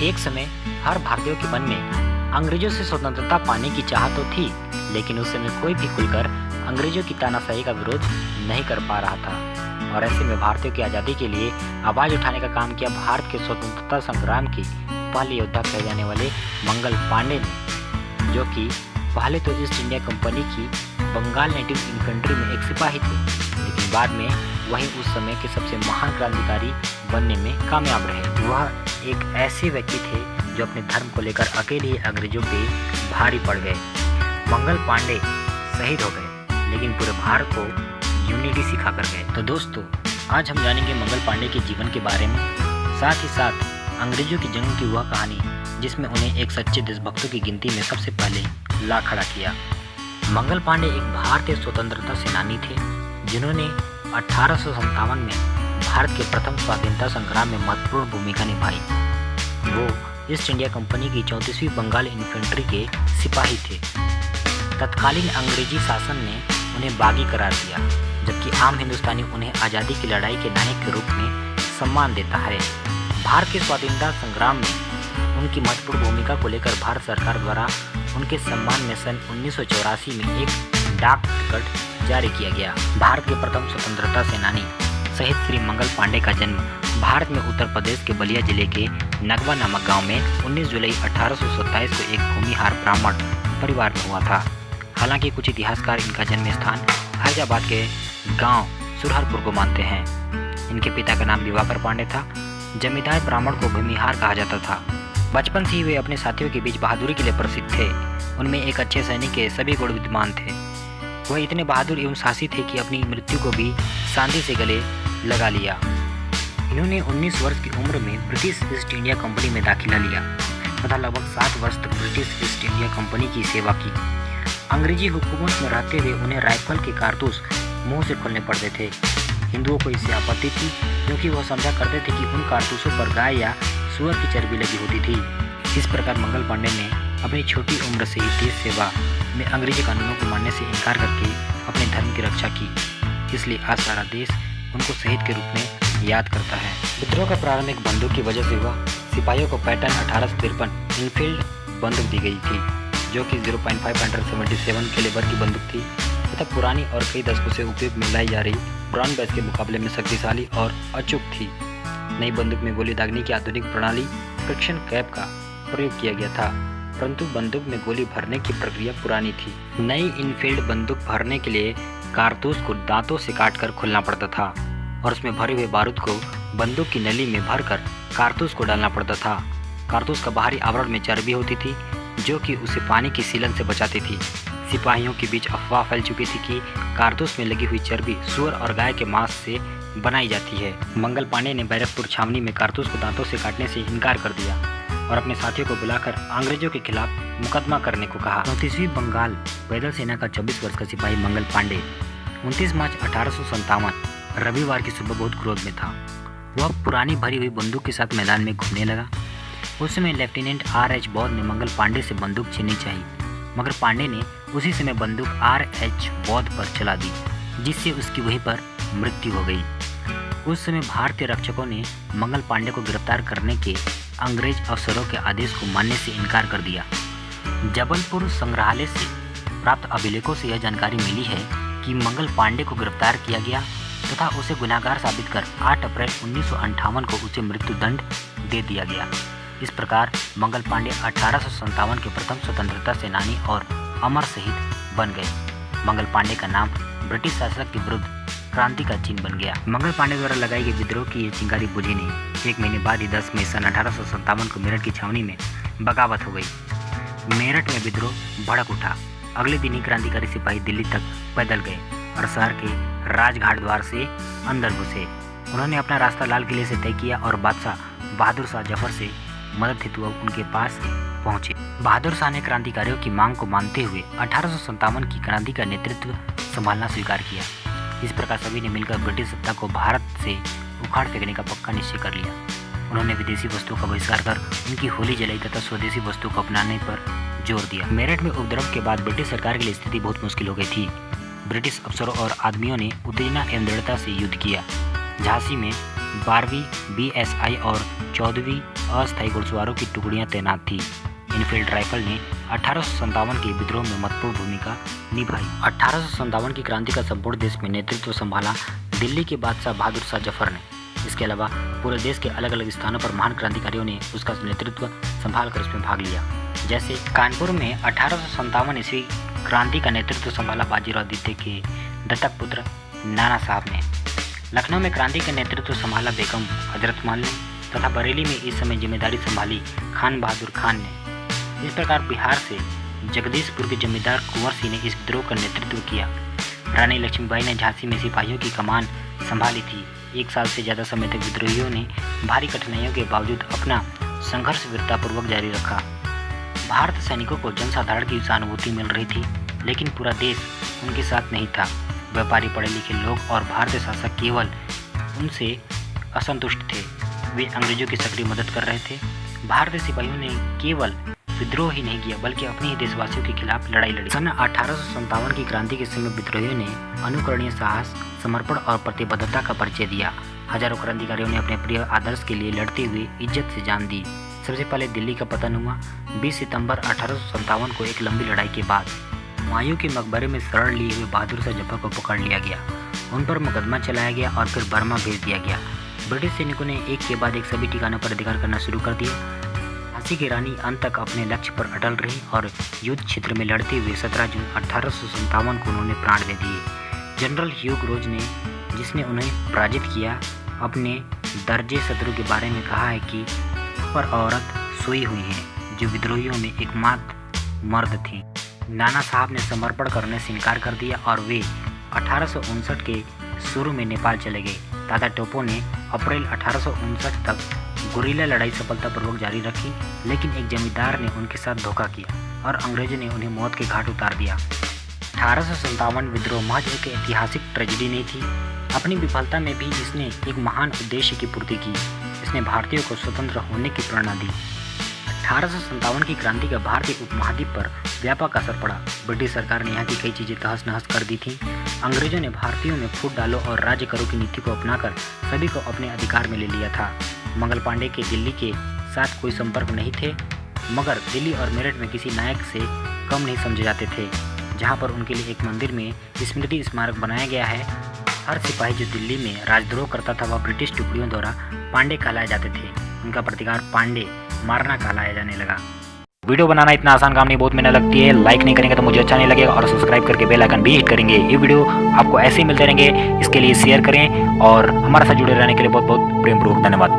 एक समय हर भारतीय के मन में अंग्रेजों से स्वतंत्रता पाने की चाह तो थी, लेकिन उस समय कोई भी खुलकर अंग्रेजों की तानाशाही का विरोध नहीं कर पा रहा था। और ऐसे में भारतीयों की आज़ादी के लिए आवाज़ उठाने का काम किया भारत के स्वतंत्रता संग्राम की पहले योद्धा कहे जाने वाले मंगल पांडे ने, जो कि पहले तो ईस्ट इंडिया कंपनी की बंगाल नेटिव इन्फेंट्री में एक सिपाही थे, लेकिन बाद में वही उस समय के सबसे महान क्रांतिकारी बनने में कामयाब रहे। वह एक ऐसे व्यक्ति थे जो अपने धर्म को लेकर अकेले ही अंग्रेजों पे भारी पड़ गए। मंगल पांडे शहीद हो गए, लेकिन पूरे भारत को यूनिटी सिखा कर गए। तो दोस्तों, आज हम जानेंगे मंगल पांडे के जीवन के बारे में, साथ ही साथ अंग्रेजों की जंग की वह कहानी जिसमें उन्हें एक सच्चे देशभक्तों की गिनती में सबसे पहले ला खड़ा किया। मंगल पांडे एक भारतीय स्वतंत्रता सेनानी थे जिन्होंने 1857 में भारत के प्रथम स्वाधीनता संग्राम में महत्वपूर्ण भूमिका निभाई। वो ईस्ट इंडिया कंपनी की 34वीं बंगाल इन्फेंट्री के सिपाही थे। तत्कालीन अंग्रेजी शासन ने उन्हें बागी करार दिया, जबकि आम हिंदुस्तानी उन्हें आज़ादी की लड़ाई के नायक के रूप में सम्मान देता है। भारत के स्वाधीनता संग्राम में उनकी महत्वपूर्ण भूमिका को लेकर भारत सरकार द्वारा उनके सम्मान में सन 1984 में एक डाक टिकट जारी किया गया। भारत के प्रथम स्वतंत्रता सेनानी शहीद श्री मंगल पांडे का जन्म भारत में उत्तर प्रदेश के बलिया जिले के नगवा नामक गांव में 19 जुलाई 1827 को एक भूमिहार ब्राह्मण परिवार में हुआ था। हालांकि कुछ इतिहासकार इनका जन्म स्थान हैदराबाद के गांव सुरहरपुर को मानते हैं। इनके पिता का नाम दिवाकर पांडे था। जमींदार ब्राह्मण को भूमिहार कहा जाता था। बचपन से ही वे अपने साथियों के बीच बहादुरी के लिए प्रसिद्ध थे। उनमें एक अच्छे सैनिक के सभी गुण विद्यमान थे। वह इतने बहादुर एवं साहसी थे कि अपनी मृत्यु को भी शांति से गले लगा लिया। इन्होंने 19 वर्ष की उम्र में ब्रिटिश ईस्ट इंडिया कंपनी में दाखिला लिया तथा लगभग 7 वर्ष तक ब्रिटिश ईस्ट इंडिया कंपनी की सेवा की। अंग्रेजी हुकूमत में रहते हुए उन्हें राइफल के कारतूस मुंह से खोलने पड़ते थे। हिंदुओं को इससे आपत्ति थी, क्योंकि वह समझा करते थे कि उन कारतूसों पर गाय या सूअर की चर्बी लगी होती थी। इस प्रकार मंगल पांडे ने अपनी छोटी उम्र से ही देश सेवा में अंग्रेजी कानूनों को मानने से इनकार करके अपने धर्म की रक्षा की। इसलिए आज सारा देश उनको शहीद के रूप में याद करता है। विद्रोह का प्रारंभिक बंदूक की वजह से वह सिपाहियों को पैटर्न 1853 इनफील्ड बंदूक दी गई थी, जो कि 0.5-77 कैलिबर की बंदूक थी तथा पुरानी और कई दशकों से उपयोग में लाई जा रही ब्राउन बैच के मुकाबले में शक्तिशाली और अचूक थी। नई बंदूक में गोली दागने की आधुनिक प्रणाली फ्रिक्शन कैप का प्रयोग किया गया था, परंतु बंदूक में गोली भरने की प्रक्रिया पुरानी थी। नई इनफील्ड बंदूक भरने के लिए कारतूस को दांतों से काटकर खोलना पड़ता था और उसमें भरे हुए बारूद को बंदूक की नली में भरकर कारतूस को डालना पड़ता था। कारतूस का बाहरी आवरण में चर्बी होती थी, जो कि उसे पानी की सीलन से बचाती थी। सिपाहियों के बीच अफवाह फैल चुकी थी कि कारतूस में लगी हुई चर्बी सूअर और गाय के मांस से बनाई जाती है। मंगल पांडे ने बैरकपुर छावनी में कारतूस को दांतों से काटने से इनकार कर दिया और अपने साथियों को बुलाकर अंग्रेजों के खिलाफ मुकदमा करने को कहा। 34वीं बंगाल पैदल सेना का 24 वर्ष का सिपाही मंगल पांडे 29 मार्च 1857 रविवार की सुबह बहुत क्रोध में था। वह पुरानी भरी हुई बंदूक के साथ मैदान में घूमने लगा। उस समय लेफ्टिनेंट R.H. बौद्ध ने मंगल पांडे से बंदूक छीननी चाहिए, मगर पांडे ने उसी समय बंदूक R.H. बौद्ध पर चला दी, जिससे उसकी वहीं पर मृत्यु हो गई। उस समय भारतीय रक्षकों ने मंगल पांडे को गिरफ्तार करने के अंग्रेज अफसरों के आदेश को मानने से इनकार कर दिया। जबलपुर संग्रहालय से प्राप्त अभिलेखों से यह जानकारी मिली है कि मंगल पांडे को गिरफ्तार किया गया तथा उसे गुनहगार साबित कर 8 अप्रैल 1958 को उसे मृत्युदंड दे दिया गया। इस प्रकार मंगल पांडे 1857 के प्रथम स्वतंत्रता सेनानी और अमर शहीद बन गए। मंगल पांडे का नाम ब्रिटिश शासक के विरुद्ध क्रांति का चिन्ह बन गया। मंगल पांडे द्वारा लगाई गई विद्रोह की ये चिंगारी बुझी नहीं। 1 महीने बाद ही 10 मई सन 1857 को मेरठ की छावनी में बगावत हो गई। मेरठ में विद्रोह भड़क उठा। अगले दिन ही क्रांतिकारी सिपाही दिल्ली तक पैदल गए और शहर के राजघाट द्वार से अंदर घुसे। उन्होंने अपना रास्ता लाल किले से तय किया और बादशाह बहादुर शाह जफर से मदद हेतु उनके पास पहुंचे। बहादुर शाह ने क्रांतिकारियों की मांग को मानते हुए 1857 की क्रांति का नेतृत्व संभालना स्वीकार किया। इस प्रकार सभी ने मिलकर ब्रिटिश सत्ता को भारत से उखाड़ फेंकने का पक्का निश्चय कर लिया। उन्होंने विदेशी वस्तुओं का बहिष्कार कर उनकी होली जलाई तथा स्वदेशी वस्तुओं को अपनाने पर जोर दिया। मेरठ में उपद्रव के बाद ब्रिटिश सरकार के लिए स्थिति बहुत मुश्किल हो गई थी। ब्रिटिश अफसरों और आदमियों ने उत्तेजना एवं दृढ़ता से युद्ध किया। झांसी में 12वीं BSI और 14वीं अस्थायी घुड़सवारों की टुकड़ियां तैनात थी। इनफील्ड राइफल ने 1857 के विद्रोह में महत्वपूर्ण भूमिका निभाई। 1857 की क्रांति का संपूर्ण देश में नेतृत्व संभाला दिल्ली के बादशाह बहादुर शाह जफर ने। इसके अलावा पूरे देश के अलग अलग स्थानों पर महान क्रांतिकारियों ने उसका नेतृत्व संभाल कर उसमें भाग लिया। जैसे कानपुर में 1857 ईस्वी क्रांति का नेतृत्व संभाला बाजीराव द्वितीय के दत्तक पुत्र नाना साहब ने। लखनऊ में क्रांति का नेतृत्व संभाला बेगम हजरत महल ने तथा बरेली में इस समय जिम्मेदारी संभाली खान बहादुर खान ने। इस प्रकार बिहार से जगदीशपुर के जमींदार कुंवर सिंह ने इस विद्रोह का नेतृत्व किया। रानी लक्ष्मीबाई ने झांसी में सिपाहियों की कमान संभाली थी। 1 साल से ज़्यादा समय तक विद्रोहियों ने भारी कठिनाइयों के बावजूद अपना संघर्ष वीरतापूर्वक जारी रखा। भारत सैनिकों को जनसाधारण की सहानुभूति मिल रही थी, लेकिन पूरा देश उनके साथ नहीं था। व्यापारी, पढ़े लिखे लोग और भारतीय शासक केवल उनसे असंतुष्ट थे। वे अंग्रेजों की सक्रिय मदद कर रहे थे। भारतीय सिपाहियों ने केवल विद्रोह ही नहीं किया बल्कि अपने ही देशवासियों के खिलाफ लड़ाई लड़ी। सन 1857 की क्रांति के समय विद्रोहियों ने अनुकरणीय साहस, समर्पण और प्रतिबद्धता का परिचय दिया। हजारों क्रांतिकारियों ने अपने प्रिय आदर्श के लिए लड़ते हुए इज्जत से जान दी। सबसे पहले दिल्ली का पतन हुआ 20 सितंबर 1857 को। एक लंबी लड़ाई के बाद हुमायूं के मकबरे में शरण लिए हुए बहादुर शाह जफर को पकड़ लिया गया। उन पर मुकदमा चलाया गया और फिर बर्मा भेज दिया गया। ब्रिटिश सैनिकों ने एक के बाद एक सभी ठिकानों पर अधिकार करना शुरू कर दिया। झांसी की रानी अंत तक अपने लक्ष्य पर अटल रही और युद्ध क्षेत्र में लड़ते हुए 17 जून 1857 को उन्होंने प्राण दे दिए। जनरल ह्यूग रोज ने, जिसने उन्हें पराजित किया, अपने दर्जे शत्रु के बारे में कहा है कि पर औरत सोई हुई है जो विद्रोहियों में एकमात्र मर्द थी। नाना साहब ने समर्पण करने से इनकार कर दिया और वे 1859 के शुरू में नेपाल चले गए। दादा टोपो ने अप्रैल 1859 तक गुरिल्ला लड़ाई सफलतापूर्वक जारी रखी, लेकिन एक जमींदार ने उनके साथ धोखा किया और अंग्रेजों ने उन्हें मौत के घाट उतार दिया। 1857 विद्रोह महज एक ऐतिहासिक ट्रेजेडी नहीं थी। अपनी विफलता में भी इसने एक महान उद्देश्य की पूर्ति की। इसने भारतीयों को स्वतंत्र होने की प्रेरणा दी। 1857 की क्रांति का भारतीय उपमहाद्वीप पर व्यापक असर पड़ा। ब्रिटिश सरकार ने यहाँ की कई चीज़ें तहस नहस कर दी थीं। अंग्रेजों ने भारतीयों में फूट डालो और राज्य करो की नीति को अपनाकर सभी को अपने अधिकार में ले लिया था। मंगल पांडे के दिल्ली के साथ कोई संपर्क नहीं थे, मगर दिल्ली और मेरठ में किसी नायक से कम नहीं समझे जाते थे। जहाँ पर उनके लिए एक मंदिर में स्मृति स्मारक बनाया गया है। हर सिपाही जो दिल्ली में राजद्रोह करता था वह ब्रिटिश टुकड़ियों द्वारा पांडे कहलाए जाते थे। उनका प्रतिकार पांडे मारना कहलाया जाने लगा। वीडियो बनाना इतना आसान काम नहीं, बहुत मेहनत लगती है। लाइक नहीं करेंगे तो मुझे अच्छा नहीं लगेगा और सब्सक्राइब करके बेल आइकन भी हिट करेंगे। ये वीडियो आपको ऐसे ही मिलते रहेंगे, इसके लिए शेयर करें और हमारे साथ जुड़े रहने के लिए बहुत बहुत प्रेमपूर्वक धन्यवाद।